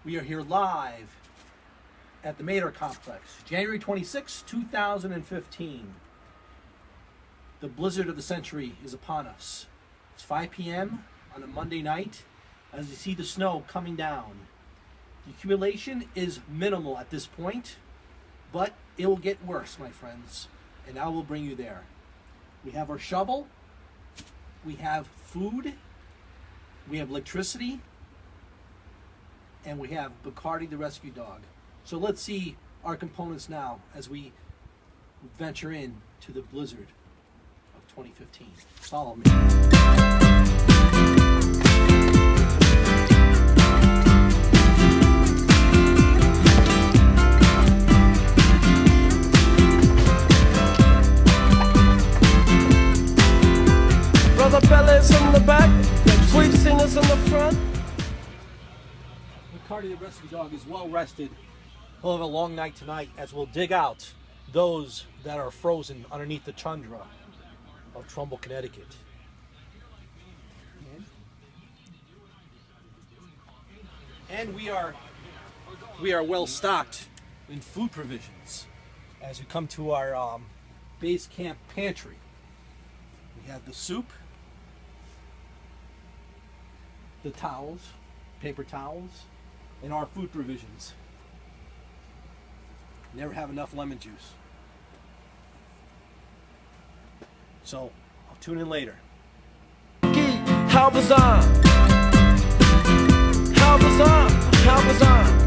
We are here live at the Mater Complex, January 26, 2015. The blizzard of the century is upon us. It's 5 p.m. on a Monday night as you see the snow coming down. The accumulation is minimal at this point, but it will get worse, my friends, and I will bring you there. We have our shovel, we have food, we have electricity, and we have Bacardi the rescue dog. So let's see our components now as we venture in to the blizzard of 2015. Follow me. Brother Bellas in the back, sweet singers in the front. Bacardi the rescue dog is well rested. He'll have a long night tonight as we'll dig out those that are frozen underneath the tundra of Trumbull, Connecticut. And we are well stocked in food provisions as we come to our base camp pantry. We have the soup, the towels, paper towels, and our food provisions. Never have enough lemon juice. So, I'll tune in later. How was I? How was I? How was I?